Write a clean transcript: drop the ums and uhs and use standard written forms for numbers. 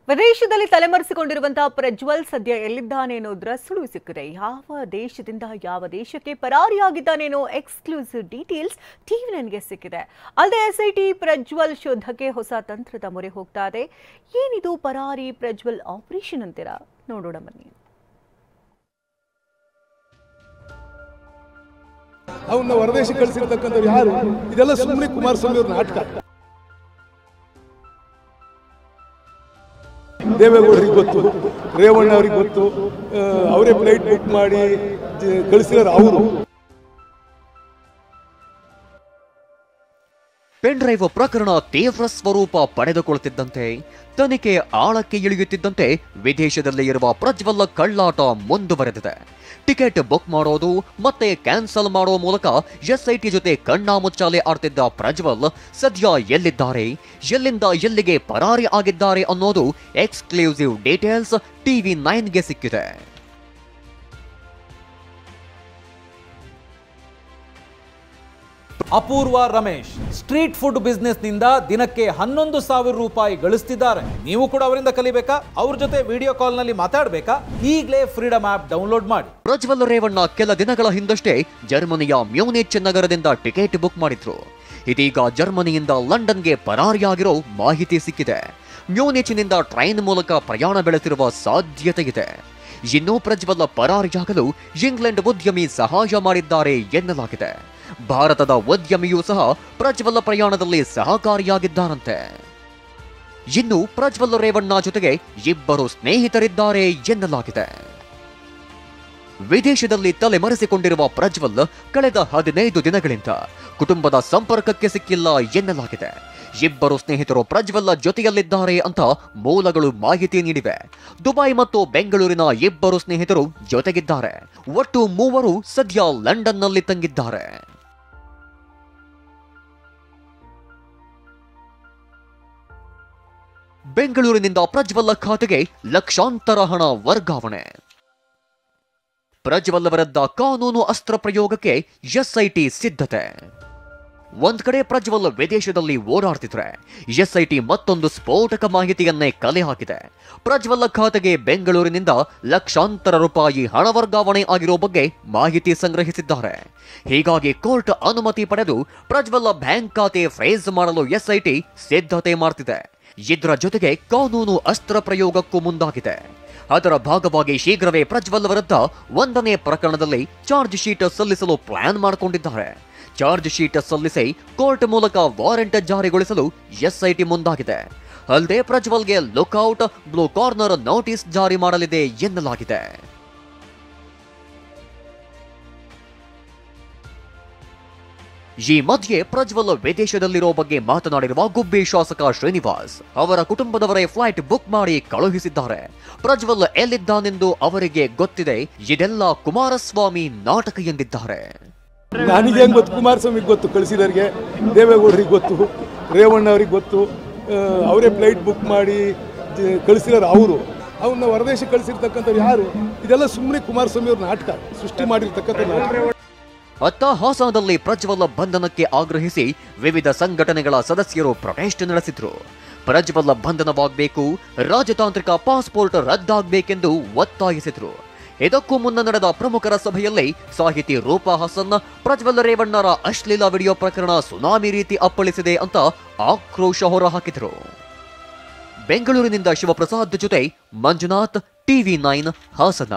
ವಿದೇಶದಲ್ಲಿ ತಲೆಮರೆಸಿಕೊಂಡಿರುವಂತಹ ಪ್ರಜ್ವಲ್ ಸದ್ಯ ಎಲ್ಲಿದ್ದಾನೆ ಅನ್ನೋದ್ರ ಸುಳಿವು ಸಿಕ್ಕಿದೆ. ಯಾವ ದೇಶದಿಂದ ಯಾವ ದೇಶಕ್ಕೆ ಪರಾರಿಯಾಗಿದ್ದಾನೇನೋ ಎಕ್ಸ್ಕ್ಲೂಸಿವ್ ಡೀಟೇಲ್ಸ್ ಟಿವಿ9ಗೆ ಸಿಕ್ಕಿದೆ. ಅಲ್ಲದೆ ಎಸ್ಐಟಿ ಪ್ರಜ್ವಲ್ ಶೋಧಕ್ಕೆ ಹೊಸ ತಂತ್ರದ ಮೊರೆ ಹೋಗ್ತಾ ಇದೆ. ಏನಿದು ಪರಾರಿ ಪ್ರಜ್ವಲ್ ಆಪರೇಷನ್ ಅಂತೀರಾ? ನೋಡೋಣ ಬನ್ನಿ. ಅವನ್ನ ಹೊರದೇಶಕ್ಕೆ ಕಳಿಸಿರ್ತಕ್ಕಂಥವ್ರು ಯಾರು? ಇದೆಲ್ಲ ಸುಮ್ಮನೆ ಕುಮಾರಸ್ವಾಮಿ ಅವ್ರ ನಾಟಕ. ದೇವೇಗೌಡರಿಗೆ ಗೊತ್ತು, ರೇವಣ್ಣ ಅವ್ರಿಗೆ ಗೊತ್ತು, ಅವರೇ ಫ್ಲೈಟ್ ಬುಕ್ ಮಾಡಿ ಕಳಿಸಿರೋರು ಅವರು. ಪೆನ್ ಡ್ರೈವ್ ಪ್ರಕರಣ ತೀವ್ರ ಸ್ವರೂಪ ಪಡೆದುಕೊಳ್ಳುತ್ತಿದ್ದಂತೆ, ತನಿಖೆ ಆಳಕ್ಕೆ ಇಳಿಯುತ್ತಿದ್ದಂತೆ ವಿದೇಶದಲ್ಲಿ ಇರುವ ಪ್ರಜ್ವಲ್ ಕಳ್ಳಾಟ ಮುಂದುವರೆದಿದೆ. ಟಿಕೆಟ್ ಬುಕ್ ಮಾಡೋದು ಮತ್ತೆ ಕ್ಯಾನ್ಸಲ್ ಮಾಡೋ ಮೂಲಕ ಎಸ್ಐಟಿ ಜೊತೆ ಕಣ್ಣಾಮುಚ್ಚಾಲೆ ಆಡ್ತಿದ್ದ ಪ್ರಜ್ವಲ್ ಸದ್ಯ ಎಲ್ಲಿದ್ದಾರೆ, ಎಲ್ಲಿಂದ ಎಲ್ಲಿಗೆ ಪರಾರಿ ಆಗಿದ್ದಾರೆ ಅನ್ನೋದು ಎಕ್ಸ್ಕ್ಲೂಸಿವ್ ಡೀಟೇಲ್ಸ್ ಟಿವಿ9ಗೆ ಸಿಕ್ಕಿದೆ. ಅಪೂರ್ವ ರಮೇಶ್ ಸ್ಟ್ರೀಟ್ ಫುಡ್ ಬಿಸ್ನೆಸ್ ನಿಂದ ದಿನಕ್ಕೆ 11,000 ರೂಪಾಯಿ ಗಳಿಸ್ತಿದ್ದಾರೆ. ನೀವು ಕೂಡ ಅವರಿಂದ ಕಲಿಬೇಕಾ? ಅವ್ರ ಜೊತೆ ವಿಡಿಯೋ ಕಾಲ್ ನಲ್ಲಿ ಮಾತಾಡಬೇಕಾ? ಈಗಲೇ ಫ್ರೀಡಮ್ ಆಪ್ ಡೌನ್ಲೋಡ್ ಮಾಡಿ. ಪ್ರಜ್ವಲ್ ರೇವಣ್ಣ ಕೆಲ ದಿನಗಳ ಹಿಂದಷ್ಟೇ ಜರ್ಮನಿಯ ಮ್ಯೂನಿಚ್ ನಗರದಿಂದ ಟಿಕೆಟ್ ಬುಕ್ ಮಾಡಿದ್ರು. ಇದೀಗ ಜರ್ಮನಿಯಿಂದ ಲಂಡನ್ಗೆ ಪರಾರಿಯಾಗಿರೋ ಮಾಹಿತಿ ಸಿಕ್ಕಿದೆ. ಮ್ಯೂನಿಚ್ನಿಂದ ಟ್ರೈನ್ ಮೂಲಕ ಪ್ರಯಾಣ ಬೆಳೆಸಿರುವ ಸಾಧ್ಯತೆ ಇದೆ. ಇನ್ನು ಪ್ರಜ್ವಲ್ ಪರಾರಿಯಾಗಲು ಇಂಗ್ಲೆಂಡ್ ಉದ್ಯಮಿ ಸಹಾಯ ಮಾಡಿದ್ದಾರೆ ಎನ್ನಲಾಗಿದೆ. ಭಾರತದ ಉದ್ಯಮಿಯೂ ಸಹ ಪ್ರಜ್ವಲ್ ಪ್ರಯಾಣದಲ್ಲಿ ಸಹಕಾರಿಯಾಗಿದ್ದಾರಂತೆ. ಇನ್ನು ಪ್ರಜ್ವಲ್ ರೇವಣ್ಣ ಜೊತೆಗೆ ಇಬ್ಬರು ಸ್ನೇಹಿತರಿದ್ದಾರೆ ಎನ್ನಲಾಗಿದೆ. ವಿದೇಶದಲ್ಲಿ ತಲೆಮರೆಸಿಕೊಂಡಿರುವ ಪ್ರಜ್ವಲ್ ಕಳೆದ 15 ದಿನಗಳಿಂದ ಕುಟುಂಬದ ಸಂಪರ್ಕಕ್ಕೆ ಸಿಕ್ಕಿಲ್ಲ ಎನ್ನಲಾಗಿದೆ. ಇಬ್ಬರು ಸ್ನೇಹಿತರು ಪ್ರಜ್ವಲ್ ಜೊತೆಯಲ್ಲಿದ್ದಾರೆ ಅಂತ ಮೂಲಗಳು ಮಾಹಿತಿ ನೀಡಿವೆ. ದುಬೈ ಮತ್ತು ಬೆಂಗಳೂರಿನ ಇಬ್ಬರು ಸ್ನೇಹಿತರು ಜೊತೆಗಿದ್ದಾರೆ. ಒಟ್ಟು 3 ಸದ್ಯ ಲಂಡನ್ನಲ್ಲಿ ತಂಗಿದ್ದಾರೆ. ಬೆಂಗಳೂರಿನಿಂದ ಪ್ರಜ್ವಲ್ ಖಾತೆಗೆ ಲಕ್ಷಾಂತರ ಹಣ ವರ್ಗಾವಣೆ. ಪ್ರಜ್ವಲ್ ವಿರುದ್ಧ ಕಾನೂನು ಅಸ್ತ್ರ ಪ್ರಯೋಗಕ್ಕೆ ಎಸ್ಐಟಿ ಸಿದ್ಧತೆ. ಒಂದ್ ಕಡೆ ಪ್ರಜ್ವಲ್ ವಿದೇಶದಲ್ಲಿ ಓಡಾಡ್ತಿದ್ರೆ, ಎಸ್ಐಟಿ ಮತ್ತೊಂದು ಸ್ಫೋಟಕ ಮಾಹಿತಿಯನ್ನೇ ಕಲೆ ಹಾಕಿದೆ. ಪ್ರಜ್ವಲ್ ಖಾತೆಗೆ ಬೆಂಗಳೂರಿನಿಂದ ಲಕ್ಷಾಂತರ ರೂಪಾಯಿ ಹಣ ವರ್ಗಾವಣೆ ಆಗಿರೋ ಬಗ್ಗೆ ಮಾಹಿತಿ ಸಂಗ್ರಹಿಸಿದ್ದಾರೆ. ಹೀಗಾಗಿ ಕೋರ್ಟ್ ಅನುಮತಿ ಪಡೆದು ಪ್ರಜ್ವಲ್ ಬ್ಯಾಂಕ್ ಖಾತೆ ಫ್ರೀಜ್ ಮಾಡಲು ಎಸ್ಐಟಿ ಸಿದ್ಧತೆ ಮಾಡ್ತಿದೆ. ಇದರ ಜೊತೆಗೆ ಕಾನೂನು ಅಸ್ತ್ರ ಪ್ರಯೋಗಕ್ಕೂ ಮುಂದಾಗಿದೆ. ಅದರ ಭಾಗವಾಗಿ ಶೀಘ್ರವೇ ಪ್ರಜ್ವಲ್ ವಿರುದ್ಧ 1ನೇ ಪ್ರಕರಣದಲ್ಲಿ ಚಾರ್ಜ್ ಶೀಟ್ ಸಲ್ಲಿಸಲು ಪ್ಲಾನ್ ಮಾಡಿಕೊಂಡಿದ್ದಾರೆ. ಚಾರ್ಜ್ ಶೀಟ್ ಸಲ್ಲಿಸಿ ಕೋರ್ಟ್ ಮೂಲಕ ವಾರೆಂಟ್ ಜಾರಿಗೊಳಿಸಲು ಎಸ್ಐಟಿ ಮುಂದಾಗಿದೆ. ಅಲ್ಲದೆ ಪ್ರಜ್ವಲ್ಗೆ ಲುಕ್ಔಟ್, ಬ್ಲೂ ಕಾರ್ನರ್ ನೋಟಿಸ್ ಜಾರಿ ಮಾಡಲಿದೆ ಎನ್ನಲಾಗಿದೆ. ಈ ಮಧ್ಯೆ ಪ್ರಜ್ವಲ್ ವಿದೇಶದಲ್ಲಿರೋ ಬಗ್ಗೆ ಮಾತನಾಡಿರುವ ಗುಬ್ಬಿ ಶಾಸಕ ಶ್ರೀನಿವಾಸ್ ಅವರ ಕುಟುಂಬದವರೇ ಫ್ಲೈಟ್ ಬುಕ್ ಮಾಡಿ ಕಳುಹಿಸಿದ್ದಾರೆ. ಪ್ರಜ್ವಲ್ ಎಲ್ಲಿದ್ದಾನೆಂದು ಅವರಿಗೆ ಗೊತ್ತಿದೆ. ಇದೆಲ್ಲ ಕುಮಾರಸ್ವಾಮಿ ನಾಟಕ ಎಂದಿದ್ದಾರೆ. ನನಗೆ ಗೊತ್ತು, ಕುಮಾರಸ್ವಾಮಿಗೆ ಗೊತ್ತು, ಕಳಿಸಿದವರಿಗೆ ದೇವೇಗೌಡರಿಗೆ ಗೊತ್ತು, ರೇವಣ್ಣ ಅವ್ರಿಗೆ ಗೊತ್ತು, ಅವರೇ ಫ್ಲೈಟ್ ಬುಕ್ ಮಾಡಿ ಕಳಿಸಿರೋರು ಅವರು. ಅವನ್ನ ಹೊರದೇಶಕ್ಕೆ ಕಳಿಸಿರ್ತಕ್ಕಂಥವ್ರು ಯಾರು? ಇದೆಲ್ಲ ಸುಮ್ಮನೆ ಕುಮಾರಸ್ವಾಮಿ ಅವ್ರ ನಾಟಕ, ಸೃಷ್ಟಿ ಮಾಡಿರ್ತಕ್ಕಂಥ ನಾಟಕ. ಅತ್ತ ಹಾಸನದಲ್ಲಿ ಪ್ರಜ್ವಲ್ ಬಂಧನಕ್ಕೆ ಆಗ್ರಹಿಸಿ ವಿವಿಧ ಸಂಘಟನೆಗಳ ಸದಸ್ಯರು ಪ್ರೊಟೆಸ್ಟ್ ನಡೆಸಿದ್ರು. ಪ್ರಜ್ವಲ್ ಬಂಧನವಾಗಬೇಕು, ರಾಜತಾಂತ್ರಿಕ ಪಾಸ್ಪೋರ್ಟ್ ರದ್ದಾಗಬೇಕೆಂದು ಒತ್ತಾಯಿಸಿದ್ರು. ಇದಕ್ಕೂ ಮುನ್ನ ನಡೆದ ಪ್ರಮುಖರ ಸಭೆಯಲ್ಲಿ ಸಾಹಿತಿ ರೂಪಾ ಹಾಸನ್ ಪ್ರಜ್ವಲ್ ರೇವಣ್ಣರ ಅಶ್ಲೀಲ ವಿಡಿಯೋ ಪ್ರಕರಣ ಸುನಾಮಿ ರೀತಿ ಅಪ್ಪಳಿಸಿದೆ ಅಂತ ಆಕ್ರೋಶ ಹೊರಹಾಕಿದ್ರು. ಬೆಂಗಳೂರಿನಿಂದ ಶಿವಪ್ರಸಾದ್ ಜೊತೆ ಮಂಜುನಾಥ್, ಟಿವಿ9 ಹಾಸನ.